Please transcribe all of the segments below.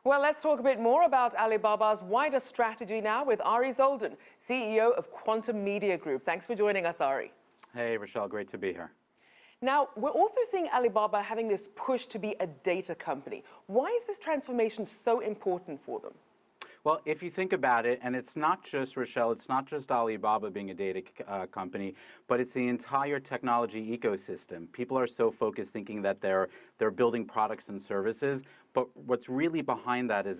Well, let's talk a bit more about Alibaba's wider strategy now with Ari Zoldan, CEO of Quantum Media Group. Thanks for joining us, Ari. Hey, Rochelle, great to be here. Now, we're also seeing Alibaba having this push to be a data company. Why is this transformation so important for them? Well, if you think about it, and it's not just, Rochelle, it's not just Alibaba being a data company, but it's the entire technology ecosystem. People are so focused thinking that they're building products and services, but what's really behind that is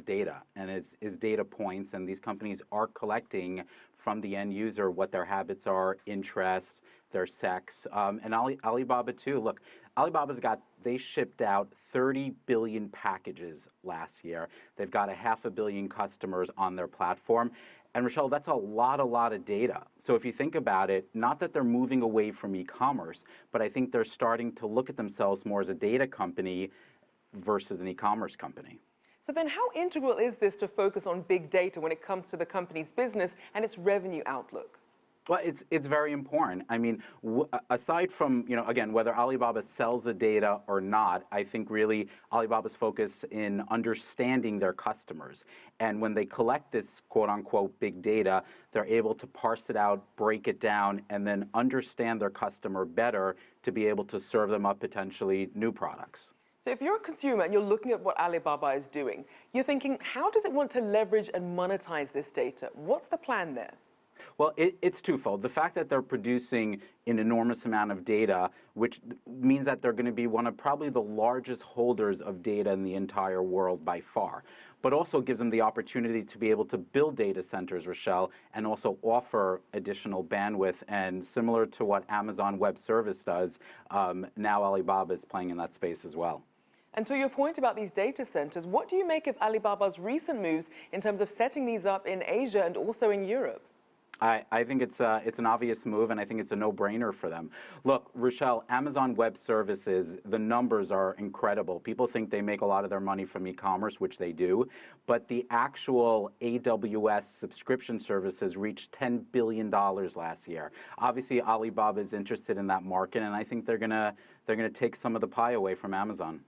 data, and is data points, and these companies are collecting from the end user what their habits are, interests, their sex, and Alibaba too. Look, they shipped out 30 billion packages last year. They've got 500 million customers on their platform. And Rochelle, that's a lot of data. So if you think about it, not that they're moving away from e-commerce, but I think they're starting to look at themselves more as a data company versus an e-commerce company. So then how integral is this to focus on big data when it comes to the company's business and its revenue outlook? Well, it's very important. I mean, aside from, again, whether Alibaba sells the data or not, I think really Alibaba's focus in understanding their customers. And when they collect this quote unquote big data, they're able to parse it out, break it down, and then understand their customer better to be able to serve them up potentially new products. So if you're a consumer and you're looking at what Alibaba is doing, you're thinking, how does it want to leverage and monetize this data? What's the plan there? Well, it's twofold. The fact that they're producing an enormous amount of data, which means that they're going to be one of probably the largest holders of data in the entire world by far, but also gives them the opportunity to be able to build data centers, Rochelle, and also offer additional bandwidth. And similar to what Amazon Web Service does, now Alibaba is playing in that space as well. And to your point about these data centers, what do you make of Alibaba's recent moves in terms of setting these up in Asia and also in Europe? I think it's an obvious move, and I think it's a no-brainer for them. Look, Rochelle, Amazon Web Services, the numbers are incredible. People think they make a lot of their money from e-commerce, which they do, but the actual AWS subscription services reached $10 billion last year. Obviously, Alibaba is interested in that market, and I think they're gonna take some of the pie away from Amazon.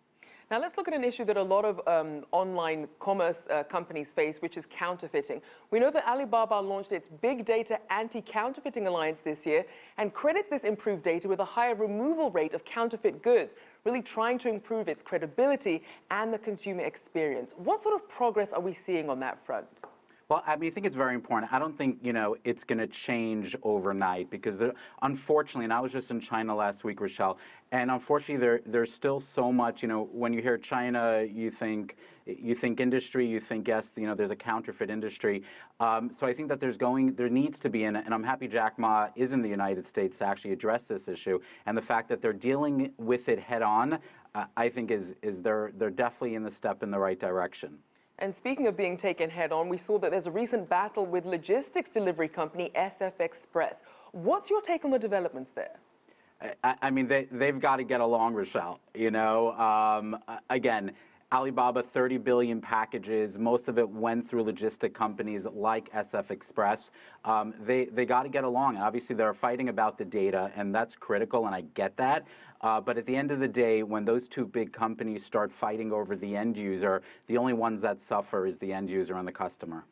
Now let's look at an issue that a lot of online commerce companies face, which is counterfeiting. We know that Alibaba launched its Big Data Anti-Counterfeiting Alliance this year and credits this improved data with a higher removal rate of counterfeit goods, really trying to improve its credibility and the consumer experience. What sort of progress are we seeing on that front? Well, I mean, I think it's very important. I don't think, it's going to change overnight because unfortunately, and I was just in China last week, Rochelle, and unfortunately, there's still so much, when you hear China, you think industry, you think, yes, there's a counterfeit industry. So I think that there needs to be, and I'm happy Jack Ma is in the United States to actually address this issue. And the fact that they're dealing with it head on, I think they're definitely in the step in the right direction. And speaking of being taken head on, we saw that there's a recent battle with logistics delivery company SF Express. What's your take on the developments there? I mean, they've got to get along, Rochelle. Again, Alibaba, 30 billion packages. Most of it went through logistic companies like SF Express. They got to get along. Obviously, they're fighting about the data, and that's critical, and I get that. But at the end of the day, when those two big companies start fighting over the end user, the only ones that suffer is the end user and the customer.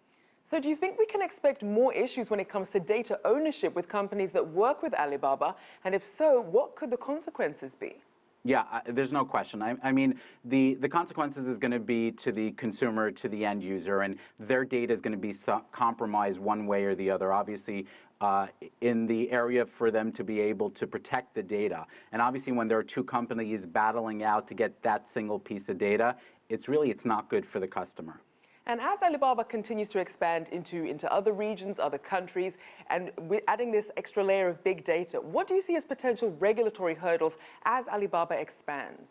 So do you think we can expect more issues when it comes to data ownership with companies that work with Alibaba? And if so, what could the consequences be? Yeah, there's no question. I mean, the consequences is going to be to the consumer, to the end user, and their data is going to be compromised one way or the other. Obviously, in the area for them to be able to protect the data. And obviously, when there are two companies battling out to get that single piece of data, it's not good for the customer. And as Alibaba continues to expand into other regions, other countries, and adding this extra layer of big data, what do you see as potential regulatory hurdles as Alibaba expands?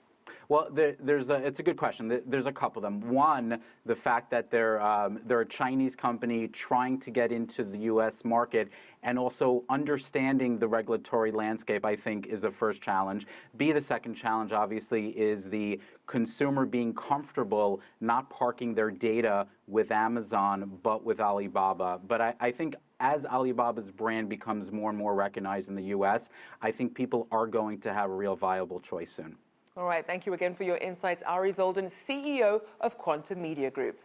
Well, it's a good question. There's a couple of them. One, the fact that they're a Chinese company trying to get into the U.S. market, and also understanding the regulatory landscape, I think, is the first challenge. The second challenge, obviously, is the consumer being comfortable not parking their data with Amazon, but with Alibaba. But I think as Alibaba's brand becomes more and more recognized in the U.S., I think people are going to have a real viable choice soon. All right, thank you again for your insights, Ari Zoldan, CEO of Quantum Media Group.